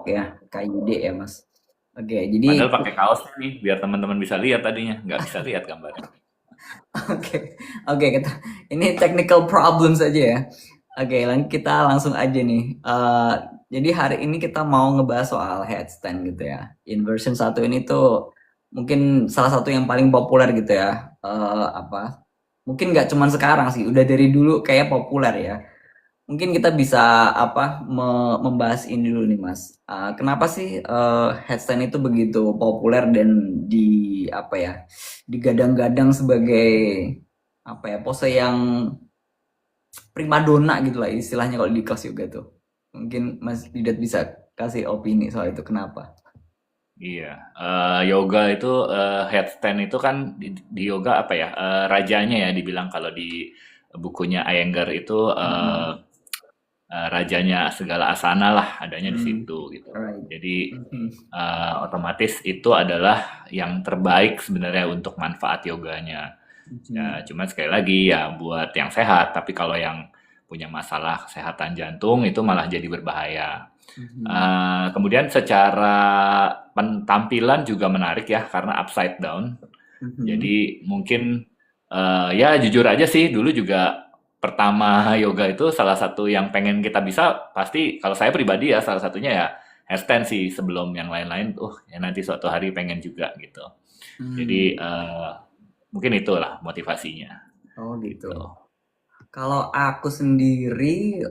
walk ya, KID ya Mas. Oke, jadi Padahal pakai kaos nih, biar teman-teman bisa lihat tadinya. Nggak bisa lihat gambarnya. oke, oke kita ini technical problem saja ya. Oke, kita langsung aja nih. Jadi hari ini kita mau ngebahas soal headstand gitu ya. Inversion satu ini tuh mungkin salah satu yang paling populer gitu ya. Apa? Mungkin nggak cuman sekarang sih, udah dari dulu kayak populer ya. Mungkin kita bisa apa membahas ini dulu nih Mas. Kenapa sih headstand itu begitu populer dan di apa ya digadang-gadang sebagai apa ya pose yang primadona gitu lah istilahnya kalau di kelas yoga tuh. Mungkin Mas Didat bisa kasih opini soal itu kenapa? Iya, yoga itu headstand itu kan di yoga apa ya? Rajanya ya dibilang kalau di bukunya Iyengar itu Mm-mm. rajanya segala asana lah adanya di Hmm, situ gitu. right. Jadi Mhm. otomatis itu adalah yang terbaik sebenarnya untuk manfaat yoganya. Ya, Mhm. cuma sekali lagi ya buat yang sehat, tapi kalau yang punya masalah kesehatan jantung itu malah jadi berbahaya. Mhm. Kemudian secara tampilan juga menarik ya karena upside down. Mhm. Jadi mungkin ya jujur aja sih dulu juga pertama yoga itu salah satu yang pengen kita bisa pasti kalau saya pribadi ya salah satunya ya handstand sih sebelum yang lain-lain. Ya nanti suatu hari pengen juga gitu. Jadi Hmm. mungkin itulah motivasinya Oh gitu. gitu. Kalau aku sendiri,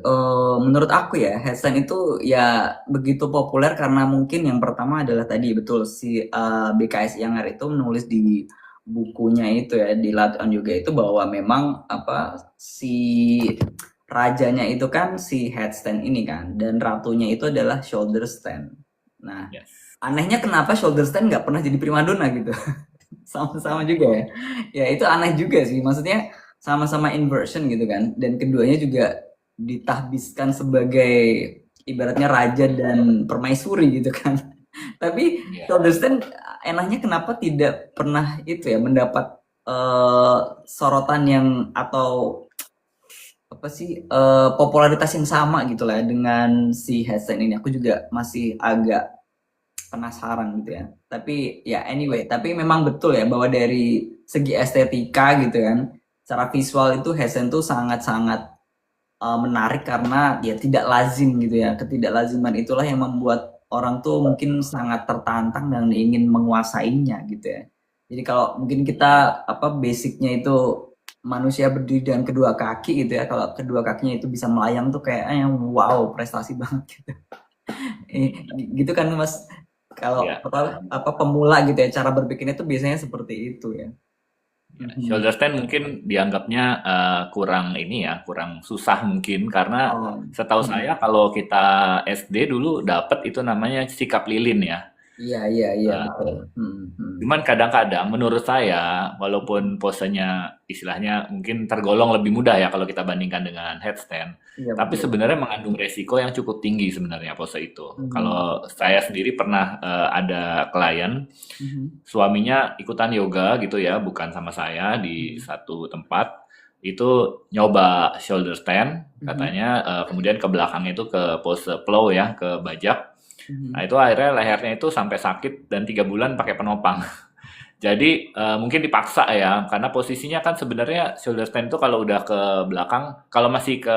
menurut aku ya, headstand itu ya begitu populer karena mungkin yang pertama adalah tadi betul si BKS Younger itu menulis di bukunya itu ya di Light on Yoga itu bahwa memang apa si rajanya itu kan si headstand ini kan dan ratunya itu adalah shoulder stand. Nah, Yes. anehnya kenapa shoulder stand nggak pernah jadi primadona gitu? Sama-sama juga ya. Ya itu aneh juga sih. Maksudnya sama-sama inversion gitu kan. Dan keduanya juga ditahbiskan sebagai ibaratnya raja dan permaisuri gitu kan. Tapi Iya. Hildestan enaknya kenapa tidak pernah itu ya mendapat sorotan yang atau apa sih popularitas yang sama gitu lah ya dengan si Hasan ini. Aku juga masih agak penasaran gitu ya. Tapi ya anyway, tapi memang betul ya bahwa dari segi estetika gitu kan, secara visual itu Heisen tuh sangat-sangat menarik karena ya tidak lazim gitu ya. Ketidaklaziman itulah yang membuat orang tuh mungkin sangat tertantang dan ingin menguasainya gitu ya. Jadi kalau mungkin kita apa basicnya itu manusia berdiri dengan kedua kaki gitu ya. Kalau kedua kakinya itu bisa melayang tuh kayak wow prestasi banget gitu. Gitu kan Mas kalau Iya. apa pemula gitu ya cara berpikirnya tuh biasanya seperti itu ya. Ya, Mhm. shoulder stand mungkin dianggapnya kurang ini ya, kurang susah mungkin karena Oh, setahu saya mhm. kalau kita SD dulu dapat itu namanya sikap lilin ya. Iya iya iya Eh, betul. Mhm, mhm. Cuman kadang-kadang menurut saya, walaupun posenya istilahnya mungkin tergolong lebih mudah ya kalau kita bandingkan dengan headstand, Iya tapi betul. sebenarnya mengandung resiko yang cukup tinggi sebenarnya pose itu. Mhm, Kalau saya sendiri pernah ada klien, mhm, suaminya ikutan yoga gitu ya, bukan sama saya di mhm, satu tempat, itu nyoba shoulder stand, mhm, katanya kemudian ke belakangnya itu ke pose plow ya, ke bajak. Nah mhm. itu akhirnya lehernya itu sampai sakit dan 3 bulan pakai penopang. Jadi mungkin dipaksa ya, karena posisinya kan sebenarnya shoulder stand itu kalau udah ke belakang, kalau masih ke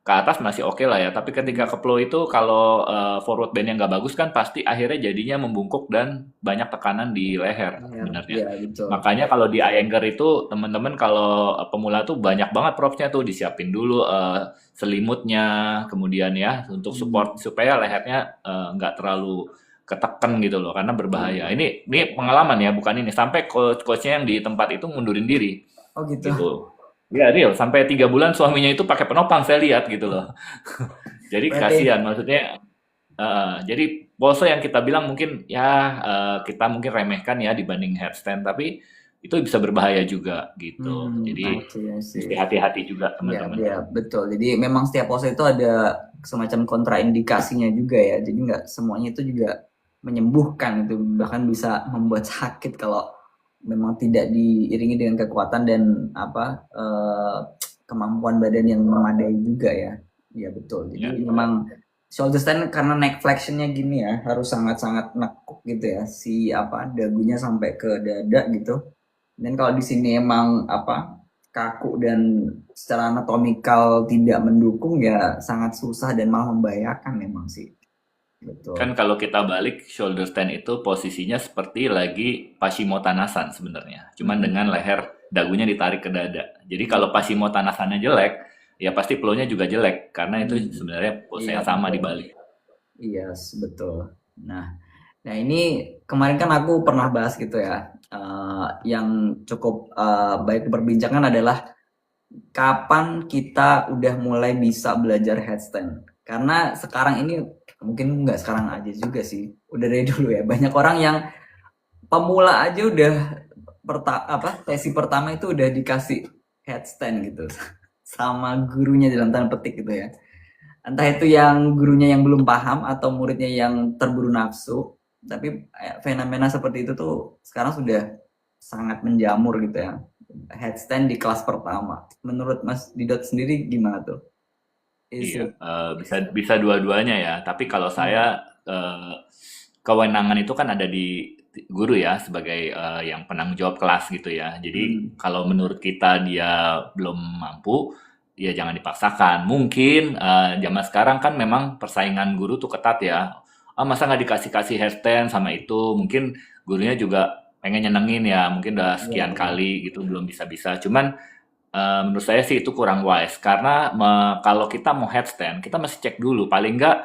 atas masih oke lah ya. Tapi ketika Mhm. ke plow itu kalau forward band yang nggak bagus kan pasti akhirnya jadinya membungkuk dan banyak tekanan di leher Leher. sebenarnya. Iya betul. Makanya kalau di Iyengar itu teman-teman kalau pemula tuh banyak banget propsnya tuh disiapin dulu selimutnya, kemudian ya untuk support Mhm. supaya lehernya nggak terlalu ketekan gitu loh karena berbahaya. Iya. Ini pengalaman ya, bukan ini. Sampai coachnya yang di tempat itu mundurin diri Oh gitu. gitu. Ya real, sampai 3 bulan suaminya itu pakai penopang saya lihat gitu loh. Jadi Berarti kasihan maksudnya. Jadi pose yang kita bilang mungkin ya kita mungkin remehkan ya dibanding headstand, tapi itu bisa berbahaya juga gitu. I Jadi see, I mesti see. hati-hati juga Iya, teman-teman. iya, betul. Jadi memang setiap pose itu ada semacam kontraindikasinya juga ya. Jadi nggak semuanya itu juga menyembuhkan itu bahkan bisa membuat sakit kalau memang tidak diiringi dengan kekuatan dan apa kemampuan badan yang memadai juga ya. Iya betul. Jadi Ya, memang betul. shoulder stand karena neck flexionnya gini ya, harus sangat-sangat nekuk gitu ya, si apa dagunya sampai ke dada gitu. Dan kalau di sini emang apa kaku dan secara anatomikal tidak mendukung ya sangat susah dan malah membahayakan memang sih. Kan Betul. kalau kita balik shoulder stand itu posisinya seperti lagi Paschimottanasana sebenarnya. Cuman Mm-mm. dengan leher dagunya ditarik ke dada. Jadi kalau Mm-mm. Paschimottanasanya jelek, ya pasti flow-nya juga jelek karena itu Mm. sebenarnya pose Iya yang sama di betul. balik. Iya betul. Nah, nah ini kemarin kan aku pernah bahas gitu ya. Yang cukup baik perbincangan adalah kapan kita udah mulai bisa belajar headstand. Karena sekarang ini mungkin nggak sekarang aja juga sih, udah dari dulu ya. Banyak orang yang pemula aja udah sesi pertama itu udah dikasih headstand gitu sama gurunya dalam tanda petik gitu ya. Entah itu yang gurunya yang belum paham atau muridnya yang terburu nafsu, tapi fenomena seperti itu tuh sekarang sudah sangat menjamur gitu ya. Headstand di kelas pertama. Menurut Mas Didot sendiri gimana tuh? Is Iya, it? bisa bisa dua-duanya ya. Tapi kalau saya Hmm. eh, kewenangan itu kan ada di guru ya sebagai yang penanggung jawab kelas gitu ya. Jadi Hmm. kalau menurut kita dia belum mampu, ya jangan dipaksakan. Mungkin zaman sekarang kan memang persaingan guru tuh ketat ya. Ah, masa nggak dikasih-kasih handstand sama itu? Mungkin gurunya juga pengen nyenengin ya. Mungkin udah Iya, sekian iya. kali gitu belum bisa-bisa. Cuman menurut saya sih itu kurang wise karena kalau kita mau headstand kita mesti cek dulu paling nggak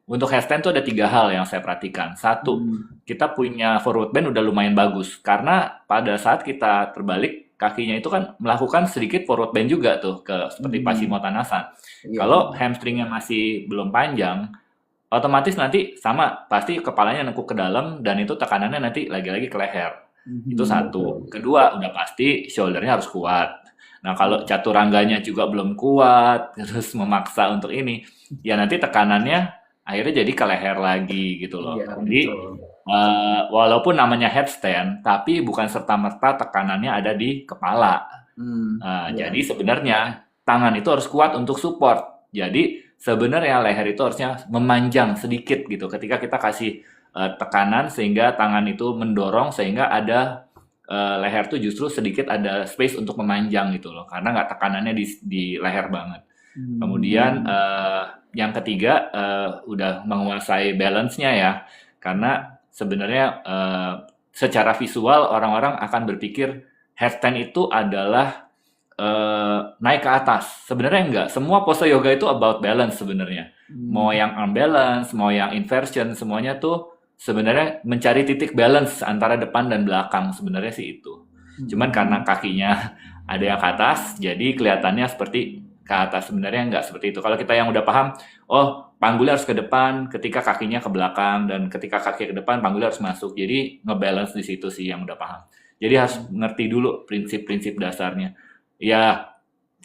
untuk headstand tuh ada tiga hal yang saya perhatikan. Satu, Hmm. kita punya forward bend udah lumayan bagus karena pada saat kita terbalik kakinya itu kan melakukan sedikit forward bend juga tuh ke seperti Hmm. Paschimottanasana. Iya, Kalau benar. hamstringnya masih belum panjang, otomatis nanti sama pasti kepalanya nengkuk ke dalam dan itu tekanannya nanti lagi-lagi ke leher. Itu Mhm, satu. betul. Kedua, udah pasti shouldernya harus kuat. Nah, kalau Hmm. caturangganya juga belum kuat, terus memaksa untuk ini, ya nanti tekanannya akhirnya jadi ke leher lagi gitu Iya, loh. Jadi, betul. walaupun namanya headstand, tapi bukan serta-merta tekanannya ada di kepala. Hmm. Iya. Jadi sebenarnya tangan itu harus kuat untuk support. Jadi sebenarnya leher itu harusnya memanjang sedikit gitu ketika kita kasih tekanan sehingga tangan itu mendorong sehingga ada leher tuh justru sedikit ada space untuk memanjang gitu loh karena nggak tekanannya di leher banget. Kemudian Hmm. yang ketiga udah menguasai balance-nya ya karena sebenarnya secara visual orang-orang akan berpikir handstand itu adalah naik ke atas. Sebenarnya enggak. Semua pose yoga itu about balance sebenarnya. Mau Hmm. yang unbalance, mau yang inversion, semuanya tuh sebenarnya mencari titik balance antara depan dan belakang. Sebenarnya sih itu. Cuman karena Hmm. kakinya ada yang ke atas, jadi kelihatannya seperti ke atas. Sebenarnya enggak seperti itu. Kalau kita yang udah paham, oh panggulnya harus ke depan, ketika kakinya ke belakang, dan ketika kaki ke depan, panggulnya harus masuk. Jadi ngebalance di situ sih yang udah paham. Jadi harus ngerti dulu prinsip-prinsip dasarnya. Ya,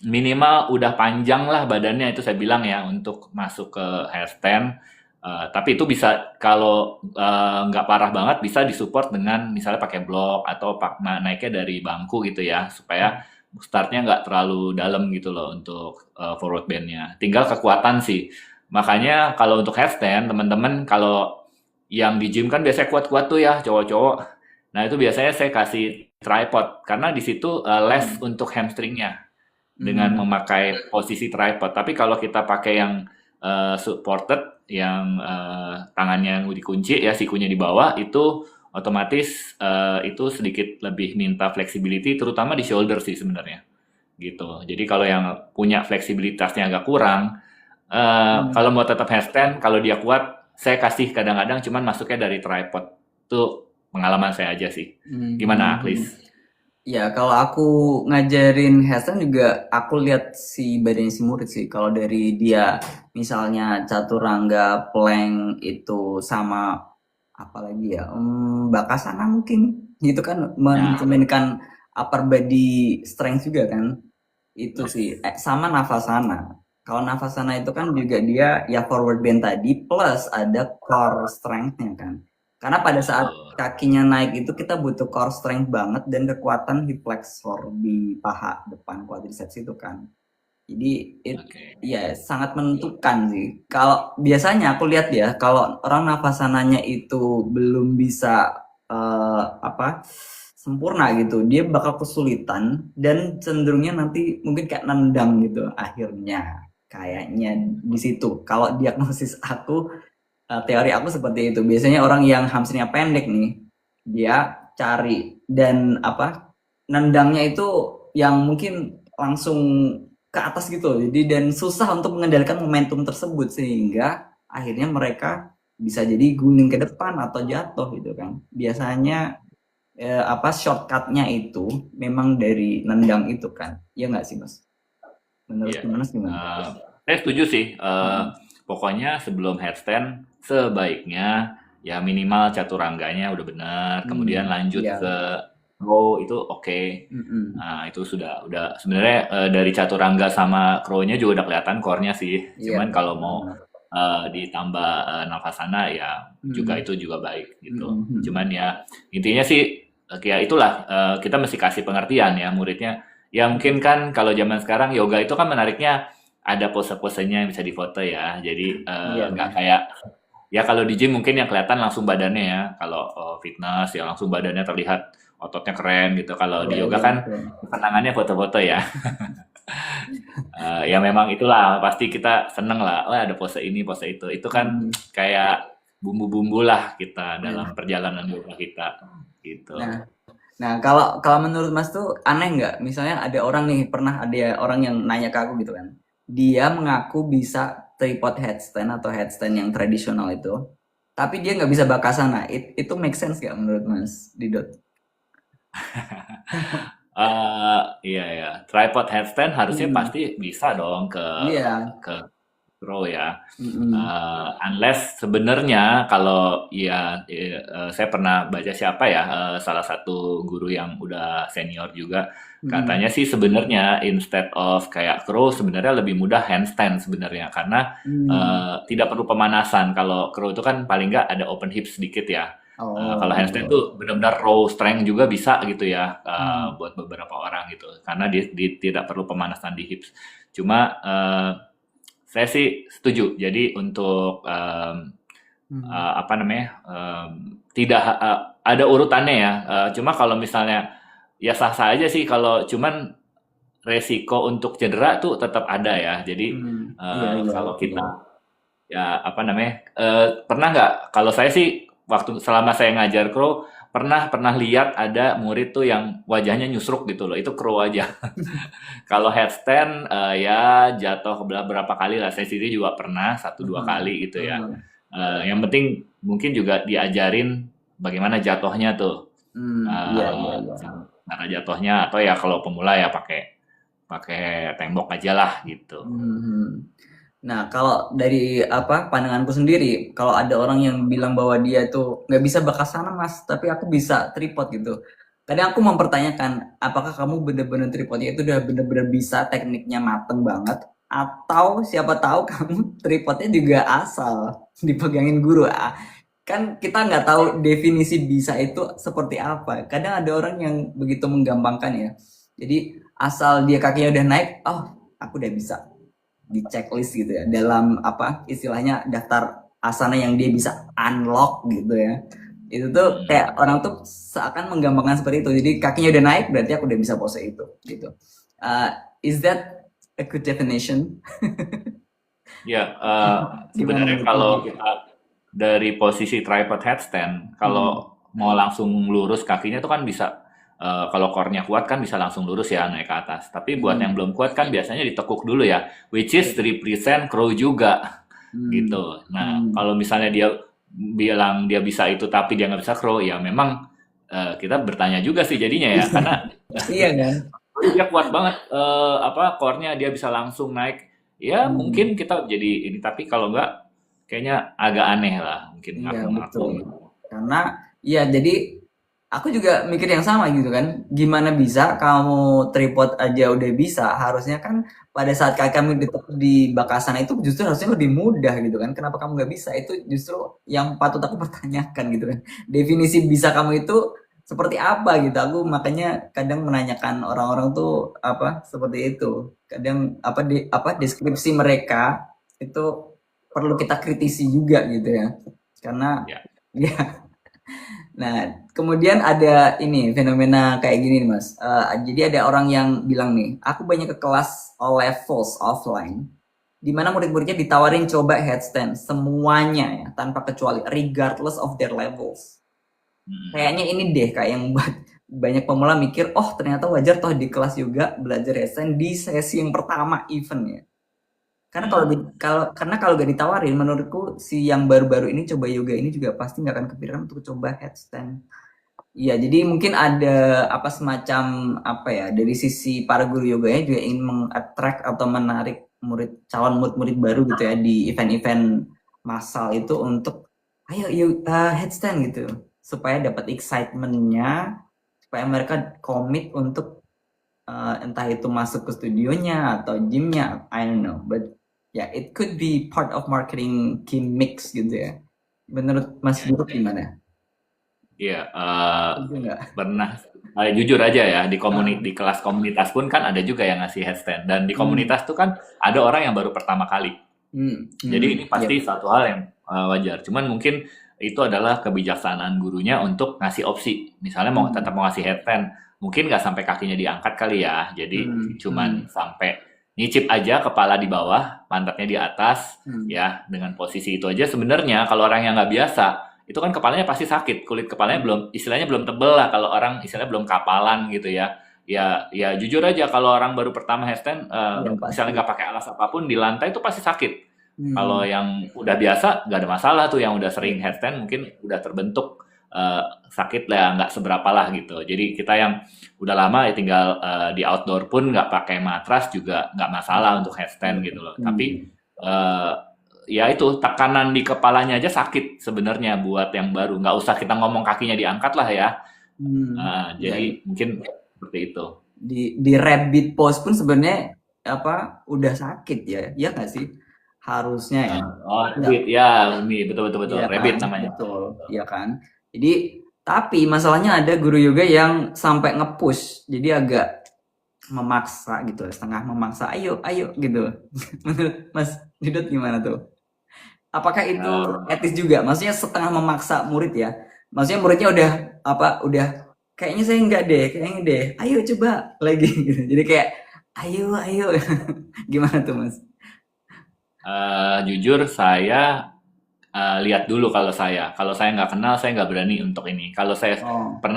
minimal udah panjang lah badannya itu saya bilang ya untuk masuk ke handstand. Tapi itu bisa kalau nggak parah banget bisa disupport dengan misalnya pakai blok atau naiknya dari bangku gitu ya supaya startnya nggak terlalu dalam gitu loh untuk forward bandnya. Tinggal kekuatan sih. Makanya kalau untuk handstand teman-teman kalau yang di gym kan biasanya kuat-kuat tuh ya cowok-cowok. Nah itu biasanya saya kasih tripod karena di situ less Hmm. untuk hamstringnya dengan Hmm. memakai posisi tripod. Tapi kalau kita pakai yang supported, yang tangannya dikunci ya sikunya di bawah, itu otomatis itu sedikit lebih minta flexibility, terutama di shoulder sih sebenarnya. Gitu. Jadi kalau yang punya fleksibilitasnya agak kurang, kalau Hmm. mau tetap handstand, kalau dia kuat, saya kasih kadang-kadang cuman masuknya dari tripod. Itu pengalaman saya aja sih. Gimana, Hmm. Aklis? Ya, kalau aku ngajarin handstand juga aku lihat si badannya si murid sih. Kalau dari dia misalnya chaturanga, plank itu sama apalagi ya, bakasana mungkin itu kan Nah, mencerminkan upper body strength juga kan. Itu sih yes. sama nafasana. Kalau nafasana itu kan juga dia ya forward bend tadi plus ada core strength-nya kan. Karena pada saat Betul. kakinya naik itu kita butuh core strength banget dan kekuatan hip flexor di paha depan quadriceps itu kan. Jadi Oke. ya sangat menentukan sih. Kalau biasanya aku lihat ya, kalau orang nafasananya itu belum bisa apa sempurna gitu, dia bakal kesulitan dan cenderungnya nanti mungkin kayak nendang gitu akhirnya. Kayaknya di situ. Kalau diagnosis aku, teori aku seperti itu. Biasanya orang yang hamstringnya pendek nih, dia cari dan apa nendangnya itu yang mungkin langsung ke atas gitu. Jadi dan susah untuk mengendalikan momentum tersebut sehingga akhirnya mereka bisa jadi guling ke depan atau jatuh gitu kan. Biasanya apa shortcutnya itu memang dari nendang itu kan. Ya nggak sih Mas? Menurut Iya. Mas gimana? Eh, saya setuju sih. Mm-mm. Pokoknya sebelum headstand sebaiknya ya minimal caturangganya udah benar. Kemudian lanjut Ya. ke row itu oke. Mm-mm. Nah, itu sudah sebenarnya dari caturangga sama crow-nya juga udah kelihatan core-nya sih. Iya. Cuman kalau mau Benar. ditambah nafasana ya juga Mm-mm. itu juga baik gitu. Mm-mm. Cuman ya intinya sih ya itulah kita mesti kasih pengertian ya muridnya. Ya mungkin kan kalau zaman sekarang yoga itu kan menariknya ada pose-posenya yang bisa difoto ya. Jadi Iya. nggak kayak ya kalau di gym mungkin yang kelihatan langsung badannya ya. Kalau fitness ya langsung badannya terlihat ototnya keren gitu. Kalau Iya, di yoga iya, kan betul. kenangannya foto-foto ya. Ya memang itulah pasti kita seneng lah. Oh ada pose ini, pose itu. Itu kan Mm. kayak bumbu-bumbu lah kita dalam Nah, perjalanan yoga kita gitu. nah, nah, kalau kalau menurut Mas tuh aneh nggak? Misalnya ada orang nih, pernah ada orang yang nanya ke aku gitu kan. Dia mengaku bisa tripod headstand atau headstand yang tradisional itu, tapi dia nggak bisa bakasana. Itu make sense nggak menurut Mas Didot? Iya ya, tripod headstand harusnya Hmm, pasti bisa dong iya. ke pro ya. Mm-mm. Unless sebenarnya kalau ya saya pernah baca siapa ya salah satu guru yang udah senior juga Mm-mm. katanya sih sebenarnya instead of kayak crow sebenarnya lebih mudah handstand sebenarnya karena Hmm. tidak perlu pemanasan. Kalau crow itu kan paling nggak ada open hip sedikit ya. Kalau Oh, handstand tuh benar-benar raw strength juga bisa gitu ya hmm. buat beberapa orang gitu karena dia tidak perlu pemanasan di hips. Cuma saya sih setuju. Jadi untuk Hmm. apa namanya tidak ada urutannya ya. Cuma kalau misalnya ya sah-sah aja sih kalau cuman resiko untuk cedera tuh tetap ada ya. Jadi Hmm. Iya, iya, kalau betul. kita ya apa namanya pernah nggak kalau saya sih waktu selama saya ngajar crow pernah pernah lihat ada murid tuh yang wajahnya nyusruk gitu loh itu crow aja kalau headstand ya jatuh berapa kali lah saya sendiri juga pernah satu dua Hmm. kali gitu ya. Hmm. Yang penting mungkin juga diajarin bagaimana jatuhnya tuh Hmm. Iya, iya, eh, iya. cara jatuhnya atau ya kalau pemula ya pakai pakai tembok aja lah gitu. Hmm. Nah, kalau dari apa pandanganku sendiri, kalau ada orang yang bilang bahwa dia itu nggak bisa bakasana mas, tapi aku bisa tripod gitu. Kadang aku mempertanyakan, apakah kamu bener-bener tripodnya itu udah bener-bener bisa tekniknya mateng banget, atau siapa tahu kamu tripodnya juga asal dipegangin guru. Kan kita nggak tahu definisi bisa itu seperti apa. Kadang ada orang yang begitu menggampangkan ya. Jadi asal dia kakinya udah naik, oh aku udah bisa di checklist gitu ya dalam apa istilahnya daftar asana yang dia bisa unlock gitu ya itu tuh kayak Hmm. orang tuh seakan menggampangkan seperti itu jadi kakinya udah naik berarti aku udah bisa pose itu gitu. Uh, is that a good definition? Ya, Gimana sebenarnya menurut kalau kamu? kita dari posisi tripod headstand, Hmm. kalau mau langsung lurus kakinya tuh kan bisa, kalau core-nya kuat kan bisa langsung lurus ya naik ke atas. Tapi buat yang Hmm. belum kuat kan biasanya ditekuk dulu ya, which is represent crow juga Hmm. gitu. Nah, Hmm. kalau misalnya dia bilang dia bisa itu tapi dia nggak bisa crow, ya memang kita bertanya juga sih jadinya ya, karena Iya kan. dia kuat banget apa core-nya dia bisa langsung naik. Ya Hmm. mungkin kita jadi ini tapi kalau enggak kayaknya agak aneh lah mungkin Iya ngaku-ngaku. betul. Karena ya jadi aku juga mikir yang sama gitu kan. Gimana bisa kamu tripod aja udah bisa? Harusnya kan pada saat kami di bakasan itu justru harusnya lebih mudah gitu kan. Kenapa kamu nggak bisa? Itu justru yang patut aku pertanyakan gitu kan. Definisi bisa kamu itu seperti apa gitu. Aku makanya kadang menanyakan orang-orang tuh apa seperti itu. Kadang apa deskripsi mereka itu perlu kita kritisi juga gitu ya. Karena Ya. ya. Nah, kemudian ada ini fenomena kayak gini nih, Mas. Jadi ada orang yang bilang nih, aku banyak ke kelas all levels offline, di mana murid-muridnya ditawarin coba headstand semuanya ya, tanpa kecuali, regardless of their levels. Mm. Kayaknya ini deh kayak yang buat banyak pemula mikir, oh ternyata wajar toh di kelas juga belajar headstand di sesi yang pertama event ya. Karena kalau gak ditawarin, menurutku si yang baru-baru ini coba yoga ini juga pasti nggak akan kepikiran untuk coba headstand. Iya, jadi mungkin ada apa semacam apa ya dari sisi para guru yoganya juga ingin meng-attract atau menarik calon murid-murid baru gitu ya di event-event massal itu untuk ayo yuk headstand gitu supaya dapat excitementnya supaya mereka komit untuk entah itu masuk ke studionya atau gymnya, I don't know, but yeah, it could be part of marketing gimmicks gitu ya. Menurut Mas Ya. Guru gimana? Iya, Setuju nggak? pernah jujur aja ya Ah, di kelas komunitas pun kan ada juga yang ngasih headstand dan di hmm, komunitas tuh kan ada orang yang baru pertama kali. Jadi ini iya. pasti satu hal yang wajar. Cuman mungkin itu adalah kebijaksanaan gurunya untuk ngasih opsi. Misalnya mau Hmm, tetap mau ngasih headstand, mungkin nggak sampai kakinya diangkat kali ya. Jadi hmm, cuman hmm, sampai nyicip aja kepala di bawah, pantatnya di atas, hmm, ya dengan posisi itu aja. Sebenarnya kalau orang yang nggak biasa, itu kan kepalanya pasti sakit. Kulit kepalanya belum, istilahnya belum tebel lah. Kalau orang istilahnya belum kapalan gitu ya. Ya jujur aja kalau orang baru pertama headstand, iya pasti. misalnya nggak pakai alas apapun di lantai itu pasti sakit. Kalau Hmm, yang udah biasa nggak ada masalah tuh, yang udah iya. sering headstand mungkin udah terbentuk sakit lah nggak seberapa lah gitu. Jadi kita yang udah lama ya tinggal di outdoor pun nggak pakai matras juga nggak masalah untuk headstand gitu loh. Tapi Hmm, eh, ya itu tekanan di kepalanya aja sakit sebenarnya buat yang baru. Nggak usah kita ngomong kakinya diangkat lah ya. iya, iya. Jadi mungkin seperti itu. Di rabbit pose pun sebenarnya apa udah sakit ya, iya nggak sih? Harusnya ya. Oh, Nggak. rabbit ya, ini betul betul betul Iya rabbit kan, namanya. betul, iya kan. Jadi, tapi masalahnya ada guru yoga yang sampai nge-push, jadi agak memaksa gitu, setengah memaksa, ayo, ayo gitu. Menurut Mas Didot gimana tuh? Apakah itu Eh, etis juga? Maksudnya setengah memaksa murid ya? Maksudnya muridnya udah apa? Udah kayaknya saya enggak deh, kayaknya deh. Ayo coba lagi gitu. Jadi kayak ayo, ayo. Gimana tuh Mas? Jujur saya lihat dulu kalau saya nggak kenal saya nggak berani untuk ini. Kalau saya Oh,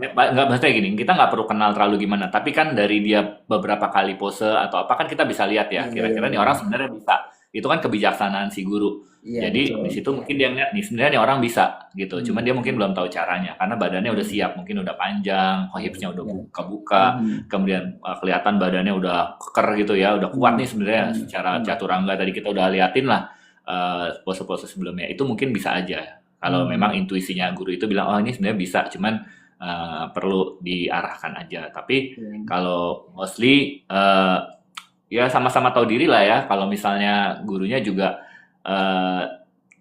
nggak maksudnya gini, kita nggak perlu kenal terlalu gimana. Tapi kan dari dia beberapa kali pose atau apa kan kita bisa lihat ya. iya, iya, Kira-kira nih iya. orang sebenarnya bisa. Itu kan kebijaksanaan si guru. Iya, Jadi betul. di situ mungkin dia ngeliat nih sebenarnya nih orang bisa gitu. Cuman Hmm, dia mungkin hmm, belum tahu caranya karena badannya udah hmm. siap, mungkin udah panjang, Iya, hipsnya udah iya. buka-buka, Hmm, kemudian kelihatan badannya udah keker gitu ya, udah kuat nih hmm, sebenarnya hmm, secara hmm, caturangga tadi kita udah liatin lah pose-pose sebelumnya itu mungkin bisa aja kalau memang hmm. intuisinya guru itu bilang oh ini sebenarnya bisa cuman perlu diarahkan aja tapi Iya. kalau mostly ya sama-sama tahu diri lah ya kalau misalnya gurunya juga eh,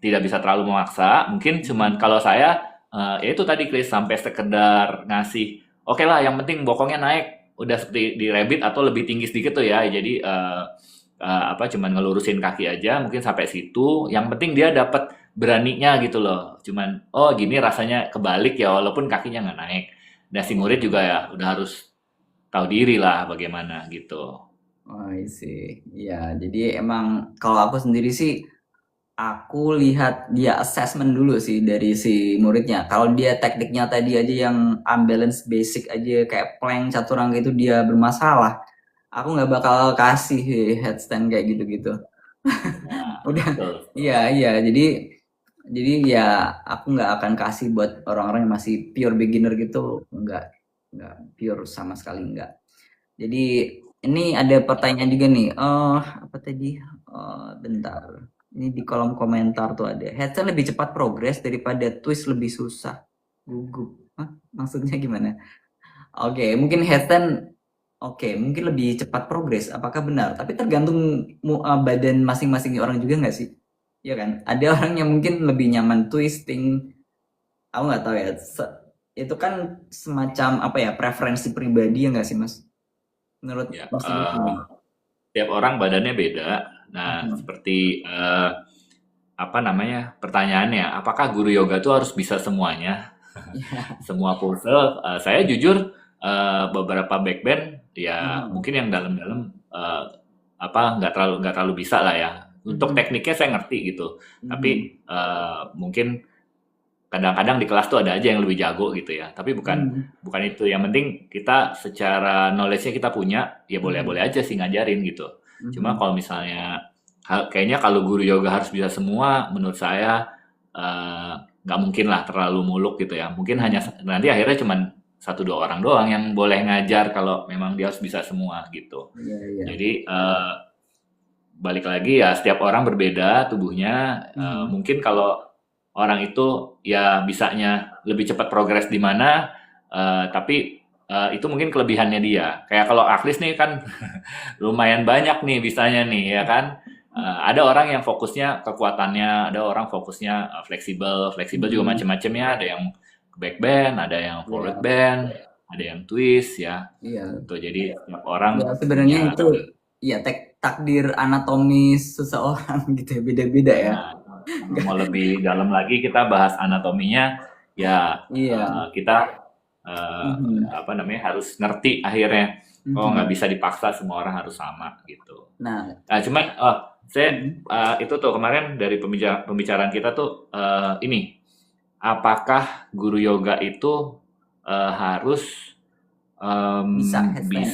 tidak bisa terlalu memaksa mungkin cuman Hmm, kalau saya ya itu tadi Chris sampai sekedar ngasih oke lah yang penting bokongnya naik udah seperti di rabbit atau lebih tinggi sedikit tuh ya jadi apa cuman ngelurusin kaki aja mungkin sampai situ yang penting dia dapat beraninya gitu loh cuman oh gini rasanya kebalik ya walaupun kakinya nggak naik dan si murid juga ya udah harus tahu diri lah bagaimana gitu. oh, I see. Ya, jadi emang kalau aku sendiri sih, aku lihat dia assessment dulu sih dari si muridnya. Kalau dia tekniknya tadi aja yang unbalance basic aja kayak plank chaturanga itu dia bermasalah, aku nggak bakal kasih headstand kayak gitu-gitu. Nah, Udah, betul. iya iya. Jadi ya aku nggak akan kasih buat orang-orang yang masih pure beginner gitu, nggak pure sama sekali nggak. Jadi ini ada pertanyaan juga nih. Oh, apa tadi? Bentar. Ini di kolom komentar tuh ada. Headset lebih cepat progres daripada twist lebih susah. Gugup. Hah? Maksudnya gimana? Oke, mungkin headset oke, mungkin lebih cepat progres. Apakah benar? Tapi tergantung badan masing-masing orang juga nggak sih? Iya kan? Ada orang yang mungkin lebih nyaman twisting. Aku nggak tahu ya. itu kan semacam apa ya, preferensi pribadi ya nggak sih Mas? Menurut Ya, Mas sendiri gimana? tiap orang badannya beda. Nah, Mhm. seperti apa namanya pertanyaannya, apakah guru yoga itu harus bisa semuanya, Iya. semua pose? Saya jujur beberapa backbend ya Mhm. mungkin yang dalam-dalam apa nggak terlalu bisa lah ya. Untuk Mhm. tekniknya saya ngerti gitu, Mhm. tapi mungkin kadang-kadang di kelas tuh ada aja yang lebih jago gitu ya. Tapi bukan Mhm. bukan itu. Yang penting kita secara knowledge-nya kita punya, ya Mhm. boleh-boleh aja sih ngajarin gitu. Cuma Mhm. kalau misalnya kayaknya kalau guru yoga harus bisa semua, menurut saya eh, nggak mungkin lah terlalu muluk gitu ya. Mungkin hanya Mhm. nanti akhirnya cuman satu dua orang doang yang boleh ngajar kalau memang dia harus bisa semua gitu. Iya, iya. Jadi balik lagi ya setiap orang berbeda tubuhnya. Mhm. Mungkin kalau orang itu ya bisanya lebih cepat progres di mana, tapi itu mungkin kelebihannya dia. Kayak kalau Aklis nih kan lumayan banyak nih bisanya nih ya kan. Ada orang yang fokusnya kekuatannya, ada orang fokusnya fleksibel, fleksibel juga Mhm. macam-macam ya. Ada yang back bend, ada yang forward Iya, bend, ada yang twist ya. iya. Gitu. Jadi setiap Ya orang sebenarnya punya. itu ya takdir anatomis seseorang gitu ya, beda-beda ya. Nah, kalau mau lebih dalam lagi kita bahas anatominya, ya Iya. kita Mhm. apa namanya harus ngerti akhirnya. Oh, nggak Mhm. bisa dipaksa semua orang harus sama gitu. Nah, Nah, cuman saya mhm. itu tuh kemarin dari pembicaraan kita tuh ini, apakah guru yoga itu harus Bisa headstand. bis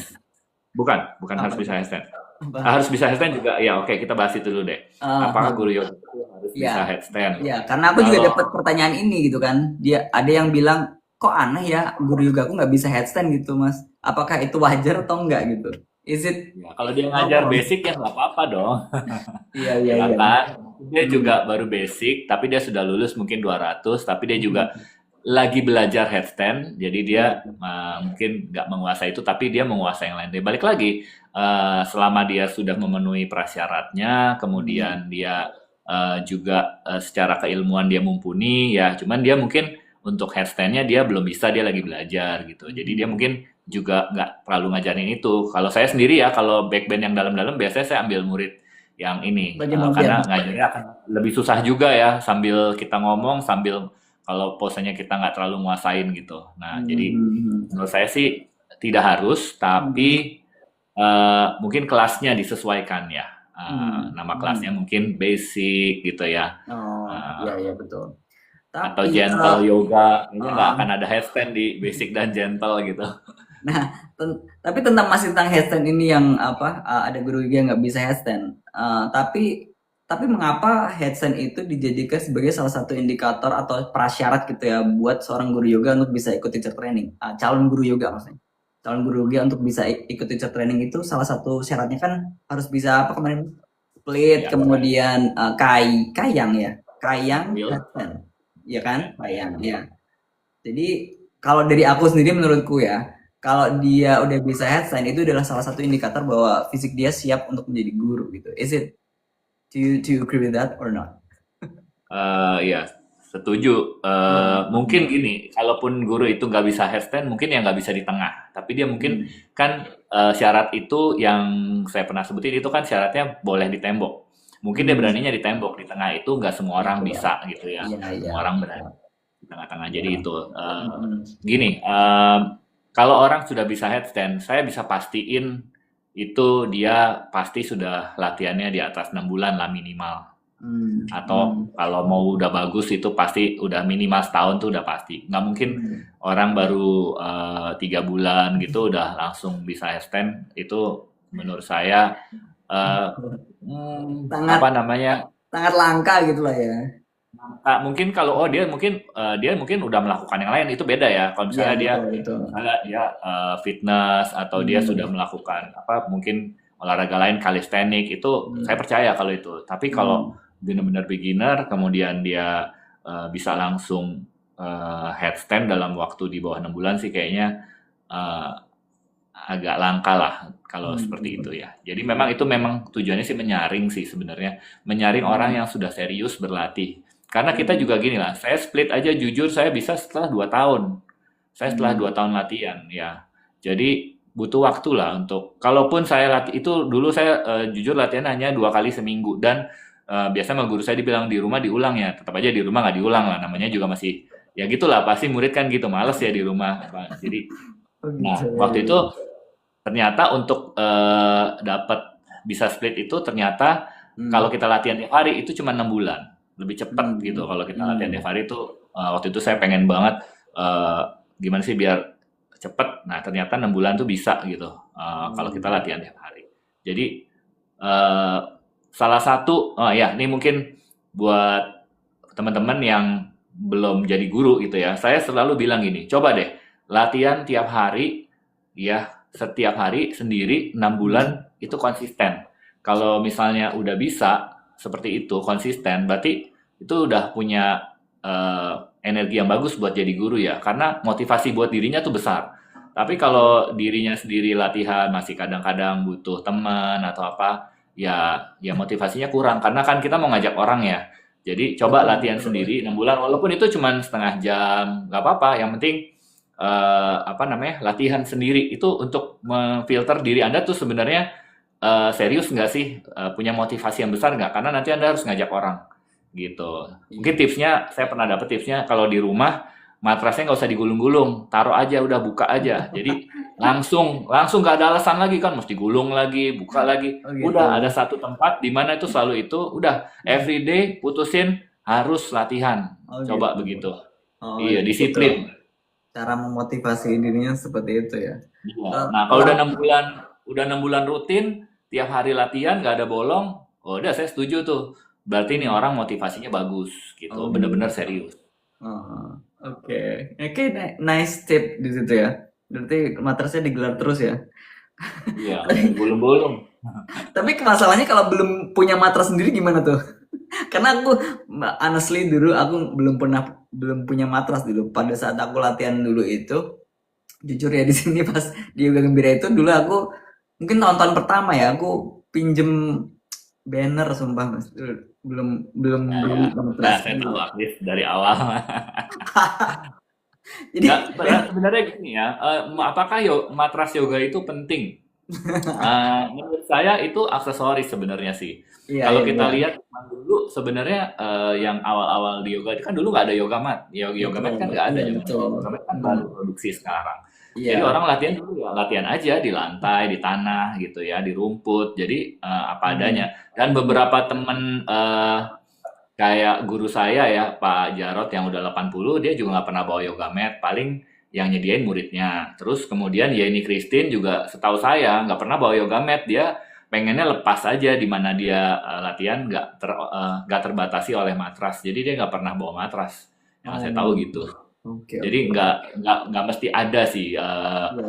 bukan bukan Apa harus bisa tuh? handstand. Apa? Harus bisa handstand juga ya. Oke, kita bahas itu dulu deh. Apakah guru yoga itu harus bisa Ya, handstand? ya, karena aku juga Kalau dapat pertanyaan ini gitu kan. Dia ada yang bilang, kok aneh ya guru yoga aku nggak bisa headstand gitu Mas. Apakah itu wajar atau enggak gitu? Is it ya, kalau dia ngajar normal? basic ya nggak apa-apa dong. Iya, iya, Ya iya. kan? Dia Hmm. juga baru basic, tapi dia sudah lulus mungkin 200, tapi dia juga Mhm. lagi belajar headstand, jadi dia Iya. mungkin nggak menguasai itu, tapi dia menguasai yang lain. Dia balik lagi, selama dia sudah memenuhi prasyaratnya, Hmm. kemudian dia juga secara keilmuan dia mumpuni, ya cuman dia mungkin untuk headstandnya dia belum bisa, dia lagi belajar gitu. Jadi dia Mhm. mungkin juga nggak terlalu ngajarin itu. Kalau saya sendiri ya, kalau backbend yang dalam-dalam biasanya saya ambil murid yang ini, Belajar belajar. karena ngajarnya akan lebih susah juga ya, sambil kita ngomong, sambil kalau posenya kita nggak terlalu nguasain gitu. Nah, jadi Mhm. menurut saya sih tidak harus, Mhm. tapi mungkin kelasnya disesuaikan ya. Mhm. Nama kelasnya Mhm. mungkin basic gitu ya, Oh, iya, eh, iya betul. atau Tapi gentle yoga. Kayaknya nggak uh, akan ada handstand di basic dan gentle gitu. nah, tapi tentang masih tentang headstand ini yang apa ada guru yang nggak bisa headstand. Tapi mengapa headstand itu dijadikan sebagai salah satu indikator atau prasyarat gitu ya buat seorang guru yoga untuk bisa ikut teacher training, calon guru yoga maksudnya. Calon guru yoga untuk bisa ikut teacher training itu salah satu syaratnya kan harus bisa apa kemarin split, Ya, kemudian kayang ya, kayang will. headstand, ya kan, Ya, kayang ya. Jadi kalau dari aku sendiri menurutku ya, kalau dia udah bisa headstand itu adalah salah satu indikator bahwa fisik dia siap untuk menjadi guru gitu. Is it? Do you agree with that or not? Ya, setuju. Mungkin Hmm. gini, kalaupun guru itu nggak bisa handstand, mungkin ya nggak bisa di tengah. Tapi dia mungkin Hmm. kan syarat itu yang saya pernah sebutin itu kan syaratnya boleh di tembok. Mungkin dia Hmm. beraninya di tembok, di tengah itu nggak semua orang Betul. bisa gitu ya. Iya, Nggak iya. semua orang Betul. berani di tengah-tengah. Jadi Iya. itu Hmm. gini, kalau orang sudah bisa headstand, saya bisa pastiin itu dia pasti sudah latihannya di atas 6 bulan lah minimal. Hmm. Hmm. Atau kalau mau udah bagus itu pasti udah minimal setahun tuh udah pasti. Nggak mungkin Hmm. orang baru 3 bulan gitu udah langsung bisa handstand. Itu menurut saya eh, Sangat apa namanya? sangat langka gitu lah ya. Mungkin kalau dia mungkin udah melakukan yang lain itu beda ya. Kalau Iya, misalnya dia betul, betul. fitness atau dia sudah Hmm. melakukan apa mungkin olahraga lain kalistenik itu saya Hmm. percaya kalau itu. Tapi kalau Hmm. benar-benar beginner kemudian dia bisa langsung headstand dalam waktu di bawah 6 bulan sih kayaknya eh, agak langka lah kalau seperti itu Hmm. ya. Jadi memang tujuannya sih menyaring sih sebenarnya, menyaring orang Hmm. yang sudah serius berlatih. Karena kita Hmm. juga gini lah, saya split aja jujur saya bisa setelah 2 tahun. Saya setelah Hmm. 2 tahun latihan ya. Jadi butuh waktu lah untuk kalaupun saya latih itu dulu saya jujur latihan hanya 2 kali seminggu dan biasanya sama guru saya dibilang di rumah diulang ya. Tetap aja di rumah nggak diulang lah. Namanya juga masih ya gitulah pasti murid kan gitu males ya di rumah. Jadi Oh gitu. nah waktu itu ternyata untuk dapat bisa split itu ternyata kalau Hmm. kita latihan tiap hari itu cuma 6 bulan lebih cepat gitu Hmm. kalau kita latihan Hmm. tiap hari itu waktu itu saya pengen banget eh, gimana sih biar cepet nah ternyata 6 bulan tuh bisa gitu kalau kita Hmm. latihan tiap hari jadi eh, salah satu oh ya ini mungkin buat teman-teman yang belum jadi guru gitu ya saya selalu bilang gini coba deh latihan tiap hari ya setiap hari sendiri 6 bulan itu konsisten. Kalau misalnya udah bisa seperti itu konsisten, berarti itu udah punya energi yang bagus buat jadi guru ya. Karena motivasi buat dirinya tuh besar. Tapi kalau dirinya sendiri latihan masih kadang-kadang butuh teman atau apa, ya motivasinya kurang. Karena kan kita mau ngajak orang ya. Jadi coba Betul, latihan betul. sendiri 6 bulan, walaupun itu cuma setengah jam, nggak apa-apa. Yang penting apa namanya latihan sendiri itu untuk memfilter diri Anda tuh sebenarnya serius nggak sih punya motivasi yang besar nggak karena nanti Anda harus ngajak orang gitu mungkin Iya. tipsnya saya pernah dapet tipsnya kalau di rumah matrasnya nggak usah digulung-gulung taruh aja udah buka aja jadi langsung langsung nggak ada alasan lagi kan mesti gulung lagi buka lagi Oh gitu. udah ada satu tempat di mana itu selalu itu udah everyday putusin harus latihan Oh coba gitu. begitu Oh iya gitu. disiplin. Cara memotivasi dirinya seperti itu ya. Iya. Eh, Nah, kalau kalau udah 6 bulan rutin, tiap hari latihan, nggak ada bolong, oh udah saya setuju tuh. Berarti ini Hmm. orang motivasinya bagus, gitu, Oh bener-bener gitu. serius. Oh, oke. Oke, nice tip di situ ya. Berarti matrasnya digelar terus ya. Iya, nggak usah digulung-gulung. Tapi masalahnya kalau belum punya matras sendiri gimana tuh? Karena aku honestly dulu aku belum punya matras dulu. Pada saat aku latihan dulu itu, jujur ya di sini pas di Yoga Gembira itu dulu aku mungkin tahun-tahun pertama ya aku pinjem banner sumpah Mas. Belum belum Nah, beli ya. Udah, matras saya tahu dulu. Aktif dari awal. Jadi Nggak, sebenarnya gini ya, apakah matras yoga itu penting? Menurut saya itu aksesoris sebenarnya sih. iya Kalau iya kita iya. lihat zaman dulu sebenarnya yang awal-awal di yoga kan dulu nggak ada yoga mat. Yoga mat Betul. kan nggak ada Iya zaman dulu. betul. Yoga mat kan Hmm. baru produksi sekarang. Jadi Iya. orang latihan dulu ya latihan aja di lantai, di tanah gitu ya, di rumput. Jadi apa Hmm. adanya. Dan beberapa temen kayak guru saya ya, Pak Jarot yang udah 80, dia juga nggak pernah bawa yoga mat, paling yang nyediain muridnya. Terus kemudian Yeni Christine juga setahu saya nggak pernah bawa yoga mat, dia pengennya lepas aja di mana dia latihan nggak terbatasi oleh matras. Jadi dia nggak pernah bawa matras. Yang saya tahu Oh, gitu. oke Jadi oke. nggak mesti ada sih Iya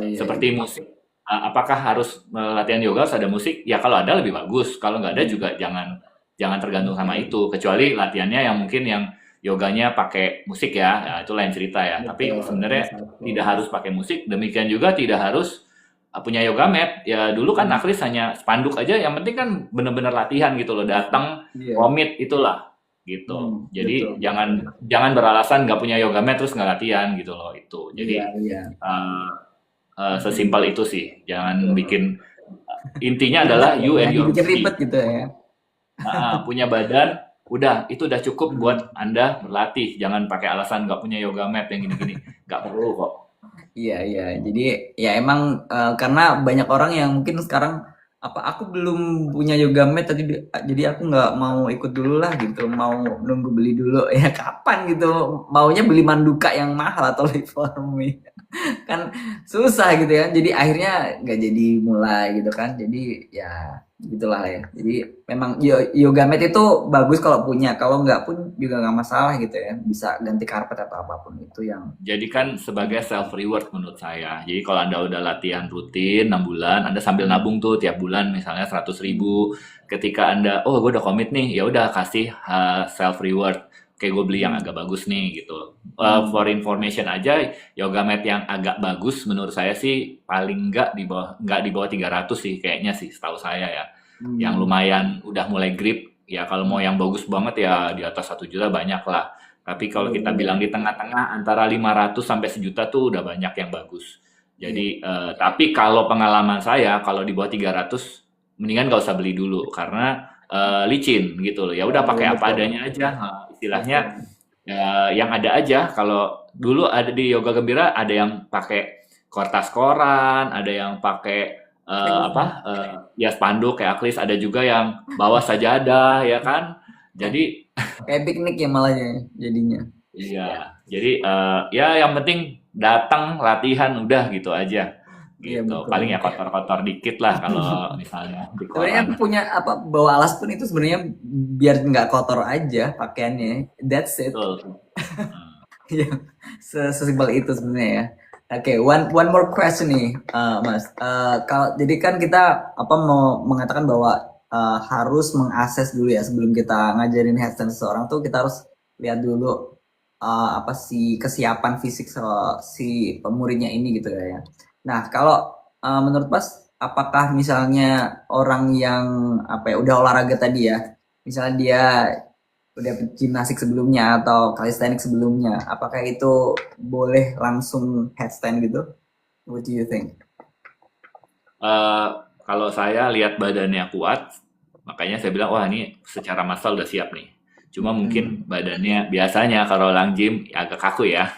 iya iya. seperti musik. Apakah harus latihan yoga harus ada musik? Ya kalau ada lebih bagus. Kalau nggak ada juga jangan jangan tergantung sama Oke. itu. Kecuali latihannya yang mungkin yang yoganya pakai musik ya, ya itu lain cerita ya. Tapi Betul. sebenarnya Salah satu. tidak harus pakai musik. Demikian juga tidak harus punya yoga mat. Ya dulu kan Hmm. Akris hanya spanduk aja. Yang penting kan bener-bener latihan gitu loh. Datang Iya. komit itulah gitu. Betul Jadi betul. jangan jangan beralasan nggak punya yoga mat terus nggak latihan gitu loh itu. Iya Jadi iya. Hmm. sesimpel itu sih. Jangan Betul. bikin intinya Ribet adalah ya, you and jangan your dibikin ribet body. gitu ya. Punya badan, udah itu udah cukup buat Hmm. Anda berlatih. Jangan pakai alasan nggak punya yoga mat yang gini-gini. Nggak perlu kok. Iya iya. Jadi ya emang karena banyak orang yang mungkin sekarang apa aku belum punya yoga mat tadi jadi aku nggak mau ikut dulu lah gitu, mau nunggu beli dulu ya kapan gitu, maunya beli manduka yang mahal atau reformi kan susah gitu ya. Jadi akhirnya nggak jadi mulai gitu kan. Jadi ya gitulah ya. Jadi memang yoga mat itu bagus kalau punya, kalau nggak pun juga nggak masalah gitu ya. Bisa ganti karpet atau apapun itu yang Jadikan sebagai self reward menurut saya. Jadi kalau Anda udah latihan rutin 6 bulan, Anda sambil nabung tuh tiap bulan misalnya 100.000. Ketika Anda, oh gue udah komit nih, ya udah kasih self reward. Kayak gue beli yang hmm, agak bagus nih gitu. For hmm, information aja, yoga mat yang agak bagus menurut saya sih paling nggak di bawah 300 sih kayaknya sih setahu saya ya. Yang hmm, lumayan udah mulai grip. Ya kalau mau yang bagus banget ya di atas 1 juta banyak lah. Tapi kalau Iya, kita iya, bilang di tengah-tengah antara 500 sampai sejuta tuh udah banyak yang bagus. iya. Jadi, tapi kalau pengalaman saya, kalau di bawah 300 mendingan nggak usah beli dulu karena licin gitu loh. Ya udah Iya, pakai apa betul. adanya aja. Istilahnya Betul. yang ada aja. Kalau dulu ada di Yoga Gembira ada yang pakai kertas koran, ada yang pakai ya spanduk kayak aklis, ada juga yang bawa sajadah ya kan. Jadi Kayak piknik ya malahnya jadinya. iya, jadi ya yang penting datang latihan udah gitu aja Iya, gitu. betul. Paling ya kotor-kotor dikit lah kalau misalnya di Sebenarnya koran. aku punya apa bawa alas pun itu sebenarnya biar nggak kotor aja pakaiannya. That's it. Betul. Hmm. Iya, sesimpel itu sebenarnya ya. Oke, one more question nih, Mas. Kalau jadi kan kita apa mau mengatakan bahwa harus mengakses dulu ya sebelum kita ngajarin handstand seseorang tuh kita harus lihat dulu apa sih kesiapan fisik si muridnya ini gitu ya. Nah, kalau menurut Mas, apakah misalnya orang yang apa ya udah olahraga tadi ya, misalnya dia udah gimnastik sebelumnya atau calisthenics sebelumnya, apakah itu boleh langsung headstand gitu? What do you think? Eh, Kalau saya lihat badannya kuat, makanya saya bilang, wah ini secara massal udah siap nih. Cuma mungkin Hmm. badannya biasanya kalau orang gym ya agak kaku ya.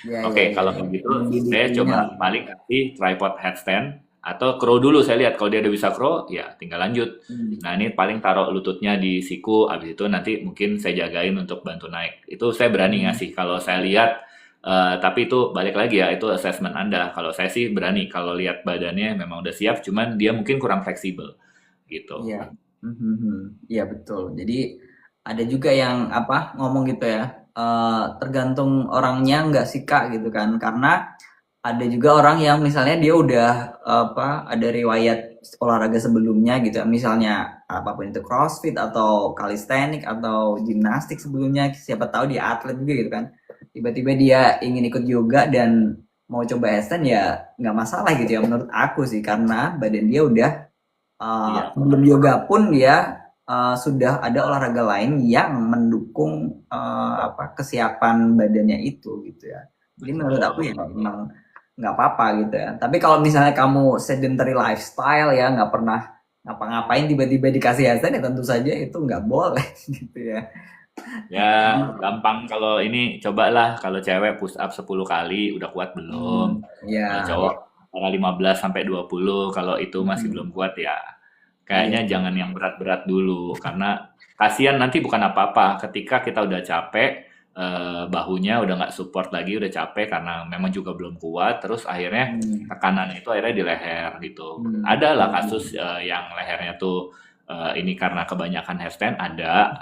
Ya, ya, Oke, ya, kalau ya. begitu saya Mobility-nya. coba paling kasih tripod headstand atau crow dulu. Saya lihat kalau dia udah bisa crow, ya tinggal lanjut. Hmm. Nah ini paling taruh lututnya di siku, habis itu nanti mungkin saya jagain untuk bantu naik. Itu saya berani Hmm. ngasih kalau saya lihat. Tapi itu balik lagi ya, itu assessment Anda. Kalau saya sih berani kalau lihat badannya memang udah siap, cuman dia mungkin kurang fleksibel gitu. Iya. Iya, betul. Jadi ada juga yang apa ngomong gitu ya. Tergantung orangnya nggak sih Kak gitu kan. Karena ada juga orang yang misalnya dia udah apa ada riwayat olahraga sebelumnya gitu ya. Misalnya apapun itu CrossFit atau calisthenics atau gimnastik sebelumnya, siapa tahu dia atlet juga gitu kan. Tiba-tiba dia ingin ikut yoga dan mau coba handstand ya nggak masalah gitu ya menurut aku sih karena badan dia udah Iya, sebelum yoga pun dia sudah ada olahraga lain yang mendukung apa kesiapan badannya itu gitu ya. Jadi menurut aku ya betul. memang nggak apa-apa gitu ya. Tapi kalau misalnya kamu sedentary lifestyle ya nggak pernah ngapa-ngapain tiba-tiba dikasih handstand ya tentu saja itu nggak boleh gitu ya. Ya, gampang kalau ini cobalah kalau cewek push up 10 kali udah kuat belum? Kalau Ya, cowok antara 15 sampai 20 kalau itu masih belum mm, kuat ya iya, kayaknya jangan yang berat-berat dulu karena kasihan nanti bukan apa-apa ketika kita udah capek bahunya udah nggak support lagi udah capek karena memang juga belum kuat terus akhirnya mm, tekanan itu akhirnya di leher gitu. mm, Ada lah kasus mm. yang lehernya tuh ini karena kebanyakan handstand ada